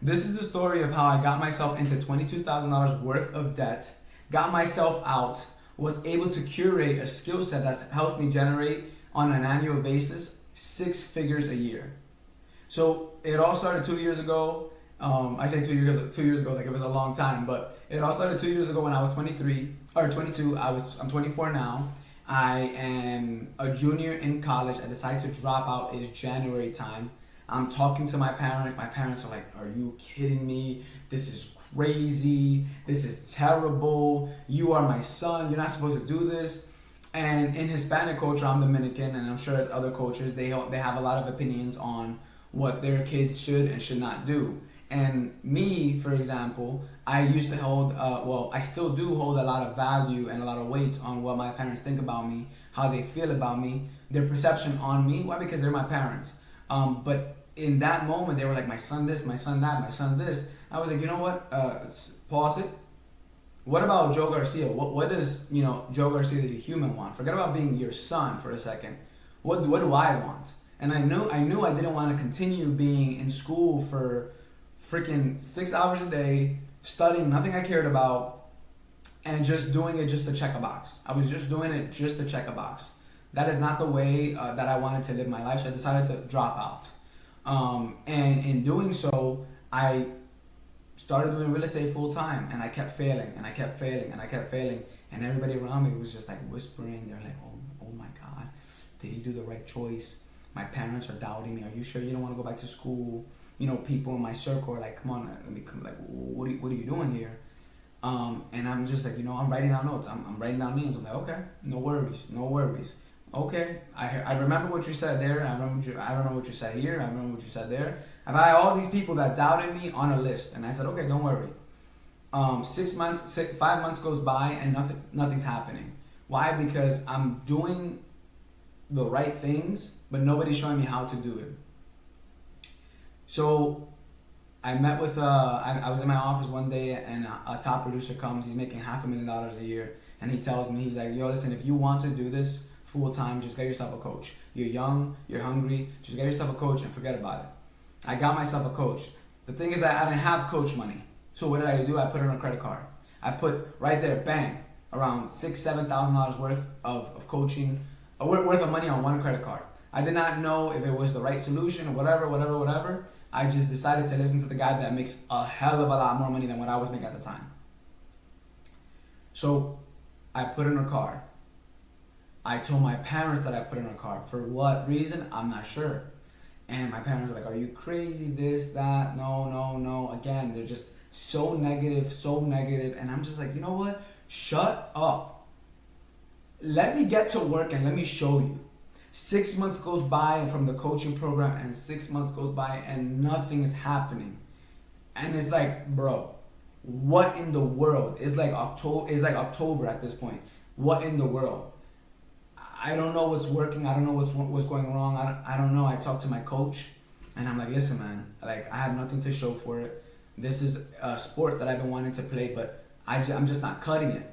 This is the story of how I got myself into $22,000 worth of debt, got myself out, was able to curate a skill set that's helped me generate on an annual basis 6 figures a year. So it all started 2 years ago. I say 2 years ago like it was a long time, but it all started 2 years ago when I was 23 or 22. I'm 24 now. I am a junior in college. I decided to drop out. It's January time. I'm talking to my parents. My parents are like, "Are you kidding me? This is crazy. This is terrible. You are my son. You're not supposed to do this." And in Hispanic culture, I'm Dominican, and I'm sure as other cultures, they have a lot of opinions on what their kids should and should not do. And me, for example, I used to hold, I still do hold a lot of value and a lot of weight on what my parents think about me, how they feel about me, their perception on me. Why? Because they're my parents. But in that moment, they were like, my son this, my son that, my son this. I was like, you know what? Pause it. What about Joe Garcia? What does, Joe Garcia, the human, want? Forget about being your son for a second. What do I want? And I knew I didn't want to continue being in school for freaking 6 hours a day, studying nothing I cared about, and just doing it just to check a box. I was just doing it just to check a box. That is not the way that I wanted to live my life, so I decided to drop out. And in doing so, I started doing real estate full time, and I kept failing, and I kept failing, and I kept failing, and everybody around me was just like whispering. They're like, oh my God, did he do the right choice? My parents are doubting me. Are you sure you don't want to go back to school? People in my circle are like, come on, let me come. Like, what are you doing here? And I'm just like, I'm writing down notes. I'm writing down names. I'm like, okay, no worries. Okay, I remember what you said there. I don't know what you said here. I remember what you said there. I've had all these people that doubted me on a list, and I said, okay, don't worry. 5 months goes by and nothing's happening. Why? Because I'm doing the right things, but nobody's showing me how to do it. So I met with I was in my office one day, and a top producer comes. He's making $500,000 a year, and he tells me, he's like, yo, listen, if you want to do this full time, just get yourself a coach. You're young, you're hungry, just get yourself a coach and forget about it. I got myself a coach. The thing is that I didn't have coach money. So what did I do? I put it on a credit card. I put right there, bang, around $6,000-$7,000 worth of coaching, worth of money on one credit card. I did not know if it was the right solution or whatever. I just decided to listen to the guy that makes a hell of a lot more money than what I was making at the time. So I put in a card. I told my parents that I put in a card. For what reason? I'm not sure. And my parents were like, are you crazy? This, that, no. Again, they're just so negative. And I'm just like, you know what? Shut up. Let me get to work and let me show you. 6 months goes by from the coaching program, and 6 months goes by and nothing is happening. And it's like, bro, what in the world? It's like October at this point. What in the world? I don't know what's working. I don't know what's going wrong. I don't know. I talked to my coach, and I'm like, listen, man, like, I have nothing to show for it. This is a sport that I've been wanting to play, but I'm just not cutting it.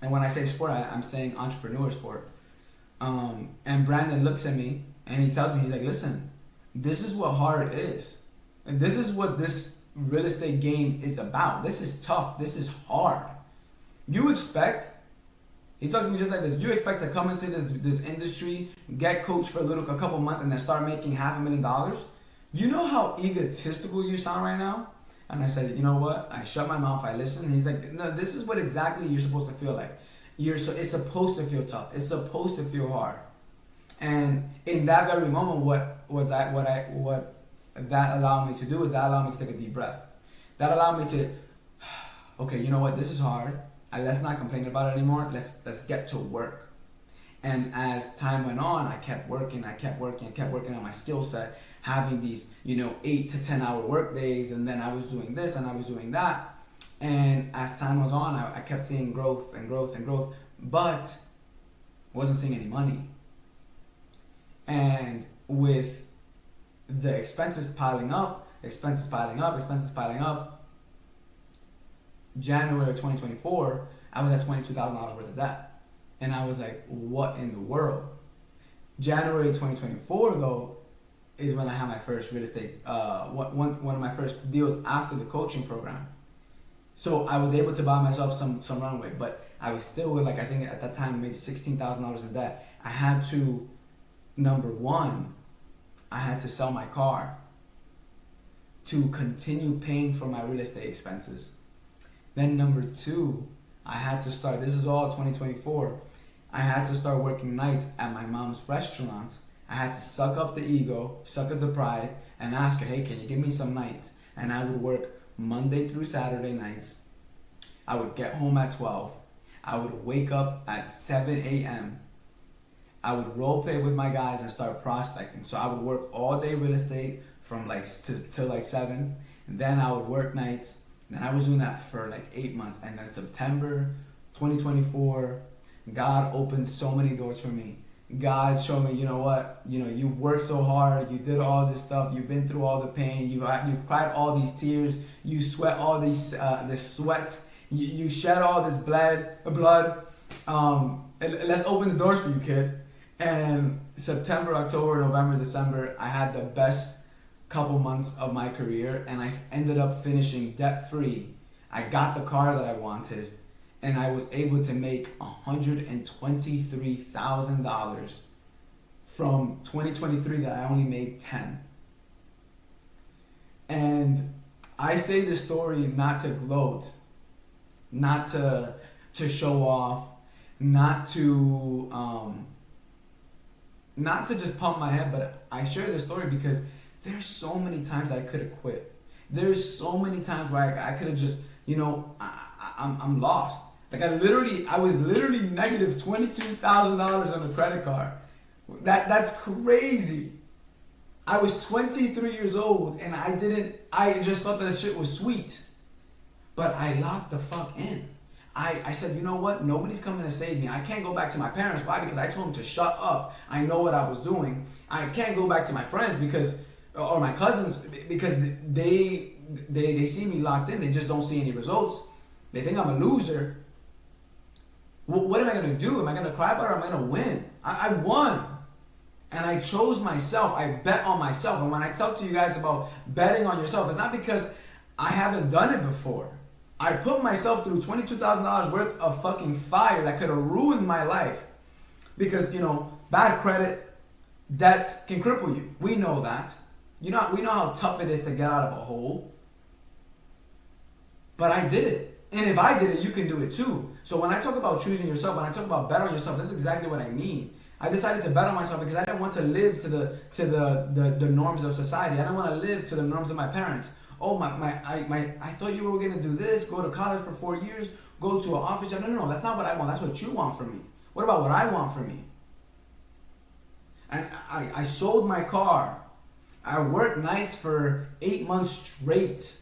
And when I say sport, I'm saying entrepreneur sport. And Brandon looks at me and he tells me, he's like, listen, this is what hard is. And this is what this real estate game is about. This is tough. This is hard. He talked to me just like this. You expect to come into this industry, get coached for a couple months, and then start making $500,000? You know how egotistical you sound right now? And I said, you know what? I shut my mouth. I listened. He's like, no, this is what exactly you're supposed to feel like. It's supposed to feel tough. It's supposed to feel hard. And in that very moment, what that allowed me to do is that allowed me to take a deep breath. That allowed me to, okay, you know what? This is hard. Let's not complain about it anymore. Let's get to work. And as time went on, I kept working on my skill set, having these, 8 to 10 hour work days, and then I was doing this and I was doing that. And as time was on, I kept seeing growth, but wasn't seeing any money. And with the expenses piling up, January of 2024, I was at $22,000 worth of debt. And I was like, what in the world? January 2024, though, is when I had my first real estate, one of my first deals after the coaching program. So I was able to buy myself some runway, but I was still with, like, I think at that time maybe $16,000 in debt. I had to, number one, I had to sell my car to continue paying for my real estate expenses. Then number two, I had to start, this is all 2024, I had to start working nights at my mom's restaurant. I had to suck up the ego, suck up the pride, and ask her, hey, can you give me some nights? And I would work Monday through Saturday nights. I would get home at 12. I would wake up at 7 a.m. I would role play with my guys and start prospecting. So I would work all day real estate from like till like 7. And then I would work nights. And I was doing that for like 8 months. And then September 2024, God opened so many doors for me. God showed me, you know what, you worked so hard, you did all this stuff, you've been through all the pain, you've cried all these tears, you sweat all this sweat, you shed all this blood. Let's open the doors for you, kid. And September, October, November, December, I had the best couple months of my career, and I ended up finishing debt free. I got the car that I wanted, and I was able to make $123,000 from 2023 that I only made 10. And I say this story not to gloat, not to show off, not to just pump my head, but I share this story because there's so many times I could have quit. There's so many times where I could have just, I'm lost. Like I was literally negative $22,000 on a credit card. That's crazy. I was 23 years old and I just thought that shit was sweet. But I locked the fuck in. I said, you know what? Nobody's coming to save me. I can't go back to my parents. Why? Because I told them to shut up. I know what I was doing. I can't go back to my friends or my cousins because they see me locked in. They just don't see any results. They think I'm a loser. What am I going to do? Am I going to cry about it or am I going to win? I won. And I chose myself. I bet on myself. And when I talk to you guys about betting on yourself, it's not because I haven't done it before. I put myself through $22,000 worth of fucking fire that could have ruined my life. Because, bad credit, debt can cripple you. We know that. We know how tough it is to get out of a hole. But I did it. And if I did it, you can do it too. So when I talk about choosing yourself, when I talk about bet on yourself, that's exactly what I mean. I decided to bet on myself because I didn't want to live to the norms of society. I didn't want to live to the norms of my parents. Oh, I thought you were going to do this, go to college for 4 years, go to an office job. No, that's not what I want. That's what you want from me. What about what I want from me? And I sold my car. I worked nights for 8 months straight.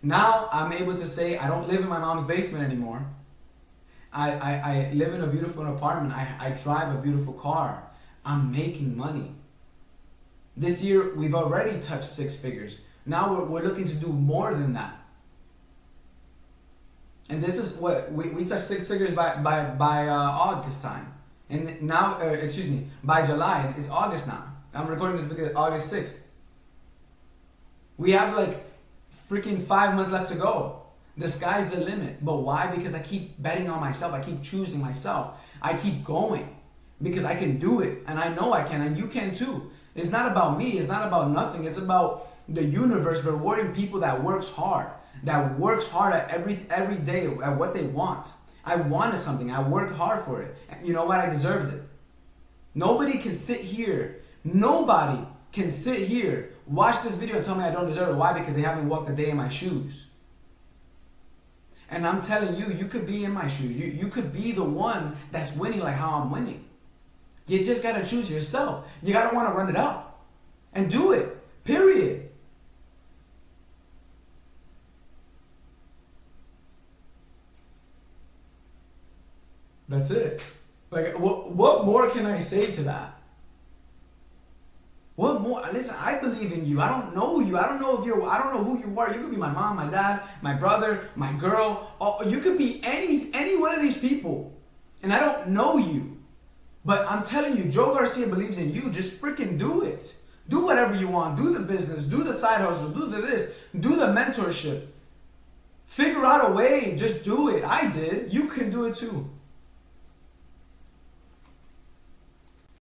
Now I'm able to say I don't live in my mom's basement anymore. I live in a beautiful apartment. I drive a beautiful car. I'm making money. This year we've already touched 6 figures. Now we're looking to do more than that. And this is what we touched 6 figures by August time. And now, by July. It's August now. I'm recording this video August 6th. We have like freaking 5 months left to go. The sky's the limit. But why? Because I keep betting on myself. I keep choosing myself. I keep going. Because I can do it. And I know I can. And you can too. It's not about me. It's not about nothing. It's about the universe rewarding people that works hard. That works hard at every day at what they want. I wanted something. I worked hard for it. You know what? I deserved it. Nobody can sit here. Nobody can sit here, watch this video and tell me I don't deserve it. Why? Because they haven't walked a day in my shoes. And I'm telling you, you could be in my shoes. You could be the one that's winning like how I'm winning. You just got to choose yourself. You got to want to run it up and do it. Period. That's it. Like, what more can I say to that? What more? Listen, I believe in you. I don't know you. I don't know who you are. You could be my mom, my dad, my brother, my girl. You could be any one of these people. And I don't know you. But I'm telling you, Joe Garcia believes in you. Just freaking do it. Do whatever you want. Do the business. Do the side hustle. Do the this. Do the mentorship. Figure out a way. Just do it. I did. You can do it too.